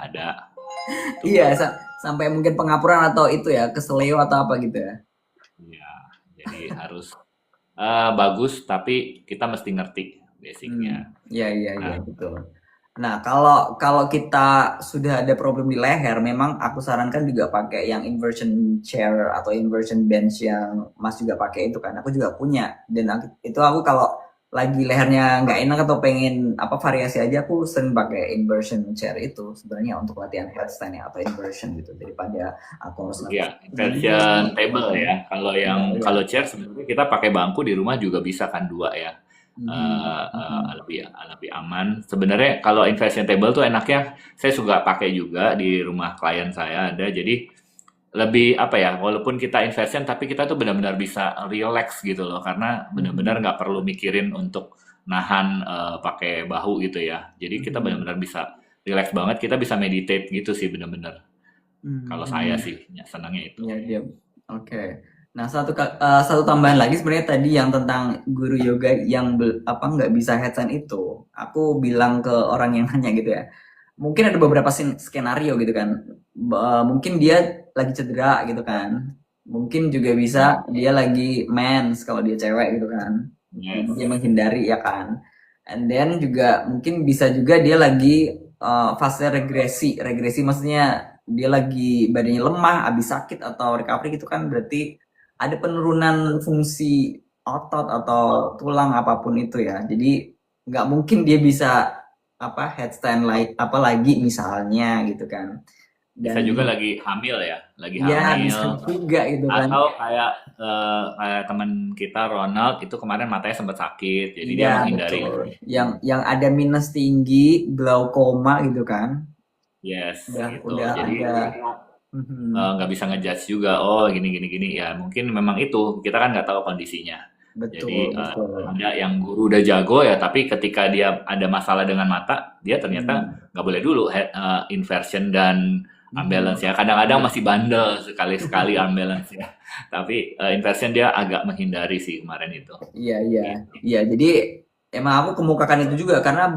Iya, tuh. sampai mungkin pengapuran atau itu ya keseleo atau apa gitu ya. Ya, jadi harus bagus tapi kita mesti ngerti basicnya. Iya, iya, iya, Nah, betul. Nah, kalau kalau kita sudah ada problem di leher, memang aku sarankan juga pakai yang inversion chair atau inversion bench yang Mas juga pakai itu kan. Aku juga punya. Dan itu aku kalau lagi lehernya nggak enak atau pengen apa variasi aja, aku sering pakai inversion chair itu sebenarnya untuk latihan headstand ya atau inversion gitu daripada aku harus ya, lakukan begini. inversion table ya. Kalau Iya, yang iya. kalau chair sebenarnya kita pakai bangku di rumah juga bisa kan dua ya. Mhm, mhm. Lebih aman. Sebenarnya kalau inversion table tuh enaknya saya suka pakai juga di rumah klien saya ada. Jadi lebih apa ya, walaupun kita inversion tapi kita tuh benar-benar bisa relax gitu loh karena benar-benar Mhm, nggak perlu mikirin untuk nahan pakai bahu gitu ya. Jadi kita mhm. benar-benar bisa relax banget, kita bisa meditate gitu sih benar-benar. Kalau saya Mhm. sih senangnya itu. Iya, dia. Oke. Nah, satu tambahan lagi sebenarnya tadi yang tentang guru yoga yang apa nggak bisa headstand itu. Aku bilang ke orang yang nanya gitu ya. Mungkin ada beberapa skenario gitu kan. Mungkin dia lagi cedera gitu kan. Mungkin juga bisa Hmm. dia lagi mens kalau dia cewek gitu kan. Jadi dia Yes. menghindari ya kan. And then juga mungkin bisa juga dia lagi fase regresi. Regresi maksudnya dia lagi badannya lemah, habis sakit atau recovery gitu kan berarti ada penurunan fungsi otot atau tulang apapun itu ya. Jadi nggak mungkin dia bisa apa headstand like apa lagi misalnya gitu kan. Bisa Dan juga lagi hamil ya, lagi ya hamil. bisa juga gitu kan. Atau kayak teman kita Ronald itu kemarin matanya sempat sakit, jadi dia Iya menghindari. betul. Yang ada minus tinggi, glaukoma gitu kan. Yes, gitu. Udah Jadi ada. kita Mhm. nggak bisa ngejudge juga. Oh, gini gini gini. Ya mungkin memang itu kita kan nggak tahu kondisinya. Betul, Jadi betul. ada yang guru udah jago ya, tapi ketika dia ada masalah dengan mata, dia ternyata Hmm. nggak boleh dulu inversion dan Mhm. ambilence ya. Kadang-kadang masih bandel sekali-sekali ambilence ya. Tapi inversion dia agak menghindari sih kemarin itu. Iya, iya. Gitu. Iya, jadi emang aku kemukakan itu juga karena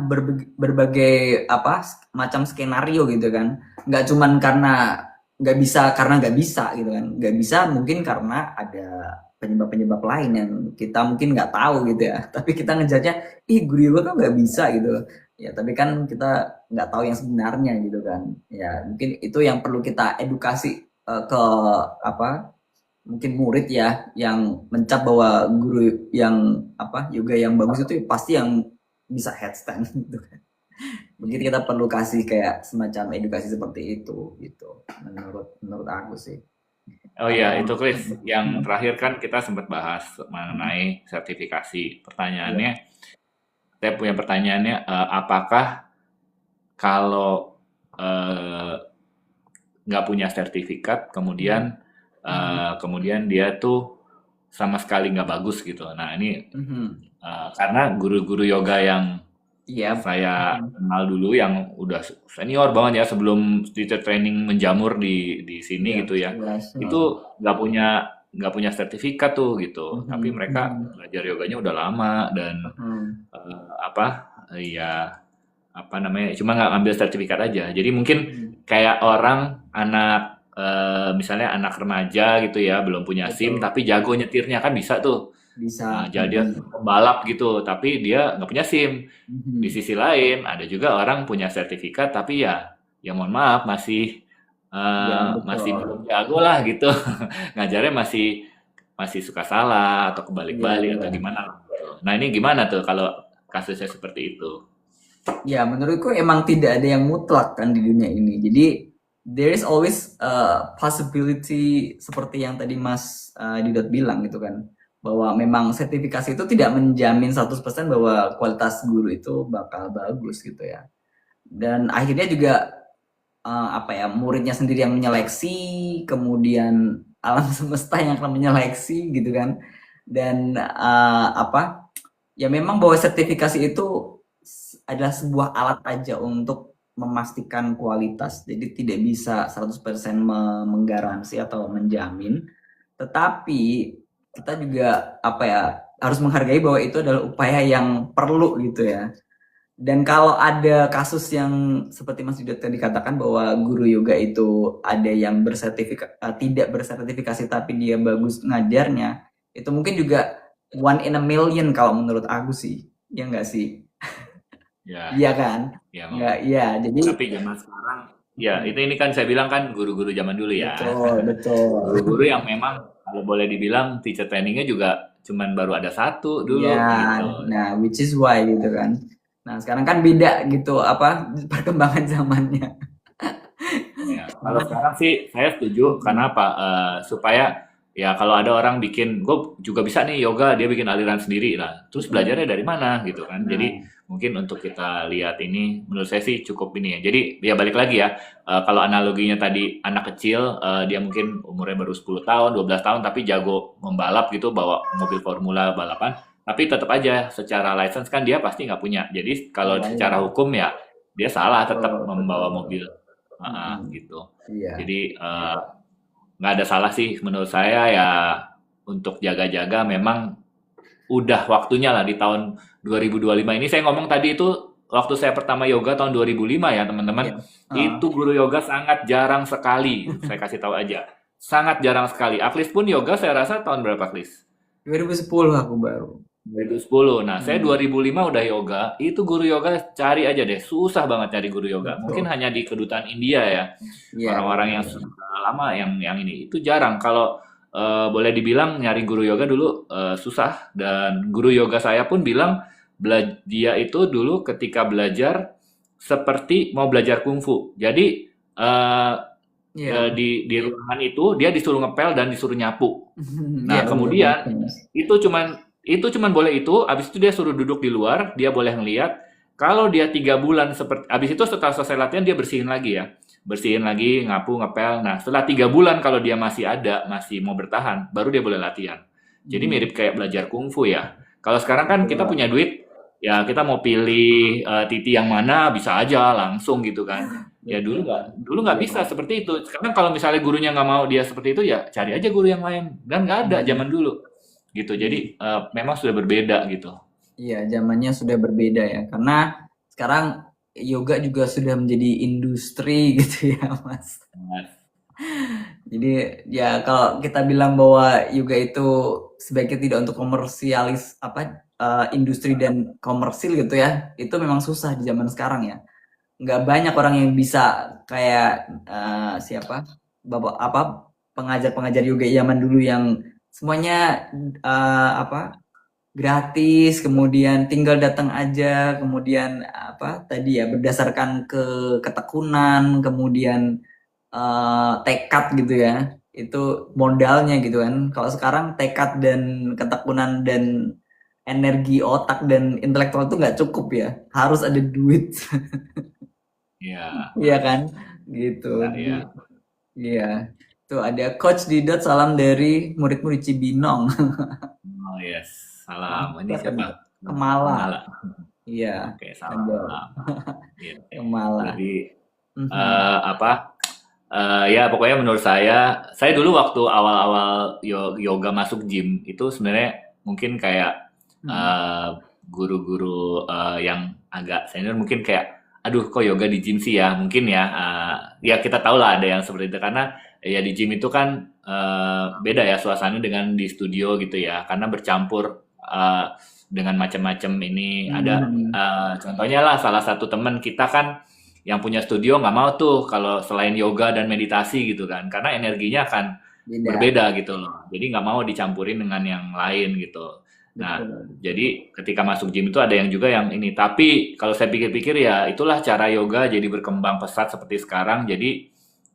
berbagai apa macam skenario gitu kan. Nggak cuman karena nggak bisa gitu kan. Nggak bisa mungkin karena ada penyebab-penyebab lain yang kita mungkin nggak tahu gitu ya. Tapi kita ngejarnya, ih guru yoga kan nggak bisa gitu. Ya, tapi kan kita nggak tahu yang sebenarnya gitu kan. Ya, mungkin itu yang perlu kita edukasi ke apa mungkin murid ya yang mencap bahwa guru yang apa yoga yang bagus itu pasti yang bisa headstand gitu kan. Mungkin kita perlu kasih kayak semacam edukasi seperti itu gitu. Menurut aku sih. Oh iya, itu Chris. Yang Hmm, terakhir kan kita sempat bahas mengenai sertifikasi. Pertanyaannya, ya. saya punya pertanyaannya, apakah kalau eh, nggak punya sertifikat, Mhm, kemudian dia tuh sama sekali nggak bagus gitu. Nah ini mhm. karena guru-guru yoga yang Iya. saya Mhm. kenal dulu yang udah senior banget ya sebelum teacher training menjamur di Iya, sini gitu ya, jelas. itu nggak punya sertifikat tuh gitu. Tapi Mhm, mereka mhm, belajar yoganya udah lama dan mhm. apa ya apa namanya cuma nggak ambil sertifikat aja. Jadi mungkin Mhm. kayak orang anak misalnya anak remaja gitu ya belum punya SIM Betul. tapi jago nyetirnya kan bisa tuh. Bisa. Jadi dia pembalap gitu tapi dia nggak punya SIM. Di Mhm. sisi lain, ada juga orang punya sertifikat tapi ya mohon maaf Iya, masih betul. belum jago lah gitu. Ngajarnya masih masih suka salah atau Iya, kebalik-balik iya. atau gimana gitu. Nah, ini gimana tuh kalau kasusnya seperti itu? Ya, menurutku emang tidak ada yang mutlak kan di dunia ini. Jadi there is always a possibility seperti yang tadi Mas Didot bilang gitu kan. Bahwa memang sertifikasi itu tidak menjamin 100% bahwa kualitas guru itu bakal bagus gitu ya. Dan akhirnya juga apa ya, muridnya sendiri yang menyeleksi, kemudian alam semesta yang akan menyeleksi gitu kan. Dan apa ya memang bahwa sertifikasi itu adalah sebuah alat aja untuk memastikan kualitas. Jadi tidak bisa 100% menggaransi atau menjamin. Tetapi kita juga apa ya harus menghargai bahwa itu adalah upaya yang perlu gitu ya. Dan kalau ada kasus yang seperti Mas Yuda tadi katakan bahwa guru yoga itu ada yang tidak bersertifikasi tapi dia bagus ngajarnya, itu mungkin juga one in a million kalau menurut aku sih. Ya enggak sih? Ya, Iya kan? ya Enggak, memang. iya. Jadi Tapi zaman sekarang, ya ini kan saya bilang kan guru-guru zaman dulu ya. betul, betul. Guru-guru yang memang kalau boleh dibilang teacher trainingnya juga cuman baru ada satu Iya, dulu gitu. nah which is why gitu kan. Nah, sekarang kan beda gitu apa perkembangan zamannya. Ya, kalau sekarang sih saya setuju karena apa? Supaya ya kalau ada orang bikin, gue juga bisa nih yoga, dia bikin aliran sendiri lah. Terus belajarnya dari mana gitu kan? Jadi Nah, mungkin untuk kita lihat ini, menurut saya sih cukup ini ya. Jadi ya balik lagi ya, kalau analoginya tadi anak kecil, dia mungkin umurnya baru 10 tahun, 12 tahun, tapi jago membalap gitu, bawa mobil formula balapan. Tapi tetap aja secara license kan dia pasti nggak punya. Jadi kalau iya, iya. secara hukum ya dia salah tetap Betul, membawa betul. mobil. Mm-mm. Gitu. Iya. Jadi nggak ada salah sih menurut saya ya untuk jaga-jaga memang udah waktunya lah di tahun 2025 ini. Saya ngomong tadi itu waktu saya pertama yoga tahun 2005 ya Iya. teman-teman. Heeh. Itu guru yoga sangat jarang sekali. Saya kasih tahu aja. Sangat jarang sekali. Aklis pun yoga saya rasa tahun berapa Aklis? 2010 aku baru. 2010. Nah, saya Hmm. 2005 udah yoga. Itu guru yoga cari aja deh. Susah banget cari guru yoga. Mungkin Betul. hanya di kedutaan India ya. Iya, Orang-orang yang betul. sudah lama yang ini. Itu jarang. Kalau boleh dibilang nyari guru yoga dulu susah. Dan guru yoga saya pun bilang dia itu dulu ketika belajar seperti mau belajar kungfu. Jadi Iya. di ruangan itu dia disuruh ngepel dan disuruh nyapu. Iya, Nah, betul kemudian betul, Mas. itu cuman boleh itu, habis itu dia suruh duduk di luar, dia boleh ngeliat. Kalau dia 3 bulan seperti, habis itu setelah selesai latihan dia bersihin lagi ya, bersihin lagi, ngapu, ngepel. Nah, setelah 3 bulan kalau dia masih ada, masih mau bertahan, baru dia boleh latihan. Jadi Hmm, mirip kayak belajar kungfu ya. Kalau sekarang kan kita betul. punya duit, ya kita mau pilih titi yang mana bisa aja langsung gitu kan. Ya Betul. dulu nggak Iya. bisa seperti itu. Sekarang kalau misalnya gurunya nggak mau dia seperti itu ya cari aja guru yang lain. Dan nggak ada Hmm. zaman dulu gitu. Jadi memang sudah berbeda gitu. Iya, zamannya sudah berbeda ya. Karena sekarang yoga juga sudah menjadi industri gitu ya, Mas. Nah, Jadi ya kalau kita bilang bahwa yoga itu sebaiknya tidak untuk komersialis apa industri dan komersil gitu ya, itu memang susah di zaman sekarang ya. Nggak banyak orang yang bisa kayak siapa bapak apa pengajar-pengajar yoga zaman dulu yang semuanya apa gratis, kemudian tinggal datang aja, kemudian apa tadi ya berdasarkan ketekunan, kemudian tekad gitu ya. Itu modalnya gitu kan. Kalau sekarang tekad dan ketekunan dan energi otak dan intelektual itu nggak cukup ya. Harus ada duit. iya, Iya kan? Gitu. iya, Jadi iya. iya. Tuh ada Coach Didot salam dari murid-murid Cibinong. Oh yes, salam. Ini Mantap siapa? nih. Kemala. Kemala. Iya, Oke, salam, ada salam. Iya, iya. Kemala. Jadi Mhm. apa? Ya pokoknya menurut saya dulu waktu awal-awal yoga masuk gym itu sebenarnya mungkin kayak Mhm. eh, guru-guru yang agak senior mungkin kayak, aduh kok yoga di gym sih ya, mungkin ya, ya kita tahu lah ada yang seperti itu karena ya di gym itu kan beda ya suasananya dengan di studio gitu ya, karena bercampur dengan macam-macam ini ada Mhm. contohnya lah salah satu teman kita kan yang punya studio nggak mau tuh kalau selain yoga dan meditasi gitu kan karena energinya akan Beda. berbeda gitu loh jadi nggak mau dicampurin dengan yang lain gitu. Nah Betul. jadi ketika masuk gym itu ada yang juga yang ini tapi kalau saya pikir-pikir ya itulah cara yoga jadi berkembang pesat seperti sekarang jadi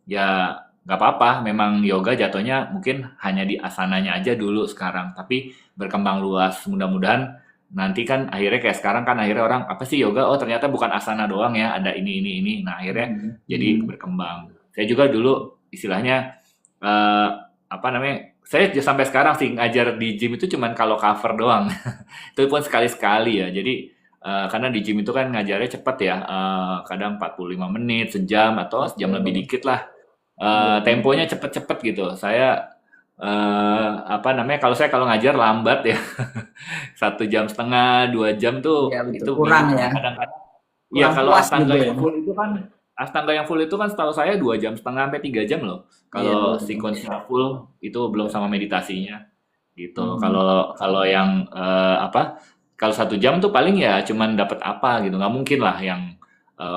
ya nggak apa-apa memang yoga jatuhnya mungkin hanya di asananya aja dulu sekarang tapi berkembang luas mudah-mudahan nanti kan akhirnya kayak sekarang kan akhirnya orang apa sih yoga oh ternyata bukan asana doang ya ada ini nah akhirnya Mhm. jadi Mhm. berkembang saya juga dulu istilahnya eh, apa namanya saya sampai sekarang sih ngajar di gym itu cuman kalau cover doang itu pun sekali-sekali ya jadi karena di gym itu kan ngajarnya cepet ya kadang 45 menit sejam atau sejam lebih Betul. dikit lah. Iya, Temponya betul. cepet-cepet gitu saya apa namanya kalau ngajar lambat ya 1 jam setengah 2 jam Iya, tuh betul. itu Kurang ya. minimum kadang-kadang iya Kurang kalau puas gitu ya. Astanga yang full itu kan setahu saya 2 jam setengah sampai 3 jam loh Iya, kalau betul. sequence-nya full itu belum sama meditasinya gitu Mhm. kalau kalau yang apa kalau 1 jam tuh paling ya cuman dapat apa gitu nggak mungkin lah yang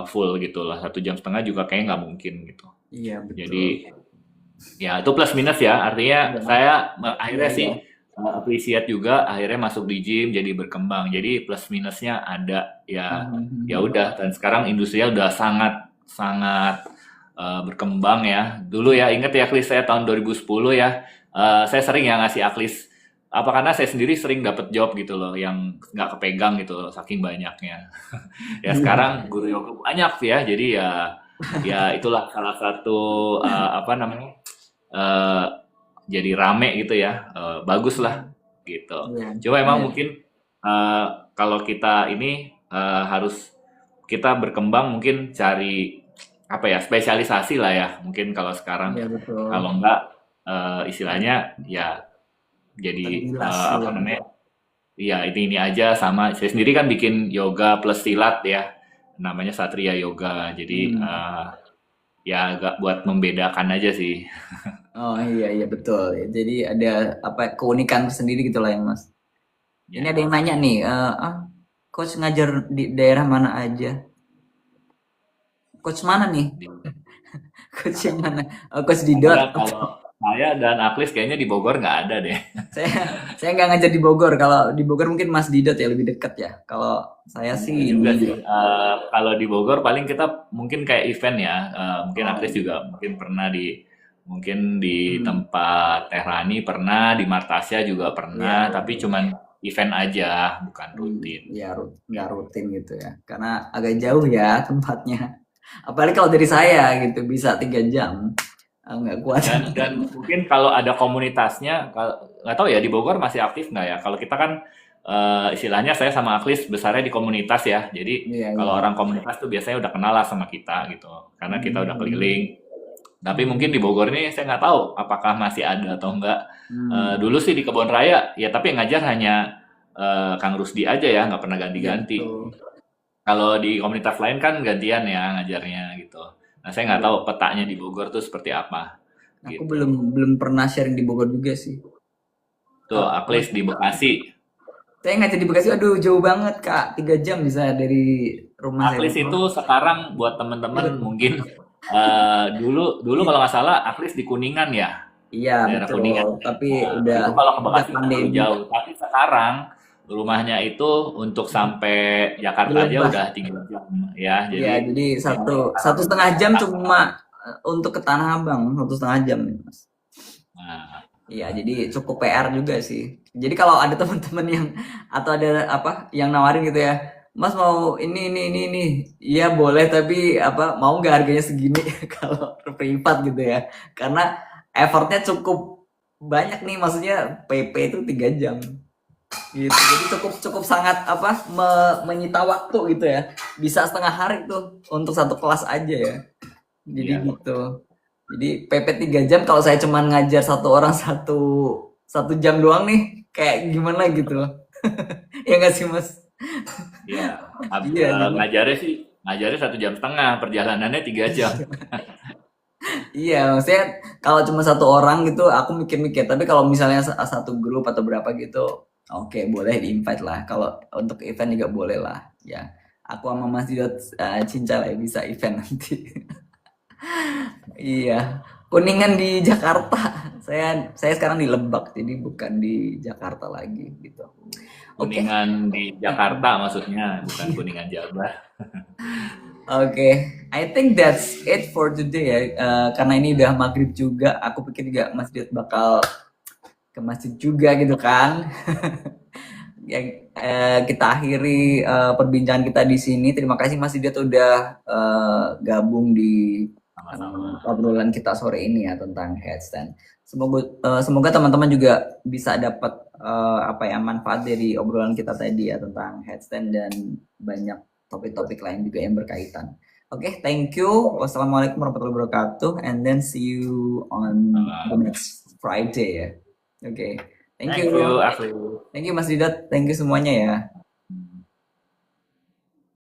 full gitu lah 1 jam setengah juga kayaknya nggak mungkin gitu Iya, betul. jadi ya itu plus minus ya artinya Iya. saya Iya, akhirnya iya. sih appreciate juga akhirnya masuk di gym jadi berkembang jadi plus minusnya ada ya ya Mhm. udah dan sekarang industrinya udah sangat sangat berkembang ya dulu ya inget ya Klis saya tahun 2010 ya saya sering ya ngasih aklis apa karena saya sendiri sering dapat job gitu loh yang nggak kepegang gitu loh, saking banyaknya ya Iya. sekarang guru yoga banyak sih ya jadi ya ya itulah salah satu apa namanya eh, jadi rame gitu ya, bagus lah gitu. Iya. Cuma emang Iya. mungkin eh, kalau kita ini harus kita berkembang mungkin cari apa ya spesialisasi lah ya mungkin kalau sekarang Iya, betul. kalau enggak istilahnya ya jadi Tergilas apa ya. namanya ya ini aja sama saya sendiri kan bikin yoga plus silat ya namanya Satria Yoga jadi Hmm. ya agak buat membedakan aja sih Oh iya iya betul. Jadi ada apa keunikan sendiri gitu lah ya Mas. Ini ada yang ya. nanya nih, coach ngajar di daerah mana aja? Coach mana nih? Di- Coach yang mana? Oh, coach Didot. Sebenarnya kalau Oke. Saya dan Aklis kayaknya di Bogor nggak ada deh. Saya saya nggak ngajar di Bogor. Kalau di Bogor mungkin Mas Didot ya lebih dekat ya. Kalau saya Enggak sih juga ini. sih. Kalau di Bogor paling kita mungkin kayak event ya. Mungkin Oh, Aklis juga mungkin pernah mungkin di hmm, tempat Teh Rani pernah, di Martasya juga iya, pernah, iya. tapi cuman event aja, bukan rutin. Ya nggak Gitu. rutin gitu ya. Karena agak jauh ya tempatnya. Apalagi kalau dari saya gitu bisa 3 jam. Ah, nggak kuat. Dan mungkin kalau ada komunitasnya, nggak tahu ya di Bogor masih aktif nggak ya? Kalau kita kan istilahnya saya sama Aklis besarnya di komunitas ya. Jadi Iya, kalau iya. orang komunitas tuh biasanya udah kenal lah sama kita gitu, karena kita udah Hmm, keliling. Tapi mungkin di Bogor ini saya nggak tahu apakah masih ada atau enggak. hmm, Dulu sih di Kebon Raya, ya tapi yang ngajar hanya Kang Rusdi aja ya, nggak pernah iya ganti-ganti. betul. Kalau di komunitas lain kan gantian ya ngajarnya gitu. Nah saya nggak Iya. tahu petanya di Bogor tuh seperti apa Aku gitu. belum belum pernah sharing di Bogor juga sih. Tuh Kalau Aklis di Bekasi. saya ngajar di Bekasi, aduh jauh banget Kak. 3 jam bisa dari rumah saya. Aklis itu sekarang buat temen-temen mungkin dulu dulu kalau nggak salah Aklis di Kuningan ya, Iya daerah betul. Kuningan. Tapi Nah, udah itu kalau ke udah Bekasi kan terlalu pandemi. jauh. Tapi sekarang rumahnya itu untuk sampai Di Jakarta aja Lebak. udah 3 jam ya. Iya, Jadi jadi ya satu setengah jam cuma untuk ke Tanah Abang, 1,5 jam nih, Mas. nah, Iya, jadi cukup PR juga sih. Jadi kalau ada teman-teman yang atau ada apa yang nawarin gitu ya, Mas mau ini, iya boleh tapi apa mau nggak harganya segini kalau privat gitu ya? Karena effortnya cukup banyak nih, maksudnya PP itu 3 jam gitu. Jadi cukup cukup sangat apa menyita waktu gitu ya. Bisa setengah hari tuh untuk satu kelas aja ya. Jadi iya. gitu. Jadi PP 3 jam kalau saya cuman ngajar satu orang satu jam doang nih kayak gimana gitu loh. Ya nggak sih Mas? Iya, Iya jadi ngajarnya 1,5 jam, perjalanannya 3 jam. iya maksudnya kalau cuma satu orang gitu aku mikir-mikir tapi kalau misalnya satu grup atau berapa gitu oke boleh di invite lah kalau untuk event juga boleh lah ya aku sama Mas Didot cinca lah ya bisa event nanti. Iya, Kuningan di Jakarta. Saya sekarang di Lebak, jadi bukan di Jakarta lagi gitu. Oke, Kuningan di Jakarta maksudnya, bukan Kuningan Jabar. oke. I think that's it for today ya. Karena ini udah maghrib juga, aku pikir juga Mas Diot bakal ke masjid juga gitu kan. Ya, kita akhiri perbincangan kita di sini. Terima kasih Mas Diot udah gabung di Sama-sama. obrolan kita sore ini ya tentang headstand. Semoga teman-teman juga bisa dapat apa ya manfaat dari obrolan kita tadi ya tentang headstand dan banyak topik-topik lain juga yang berkaitan. Oke, thank you. Wassalamualaikum warahmatullahi wabarakatuh. And then see you on the next Friday ya. Oke, thank you. Thank you, Asli. Thank you Mas Didat. Thank you semuanya ya.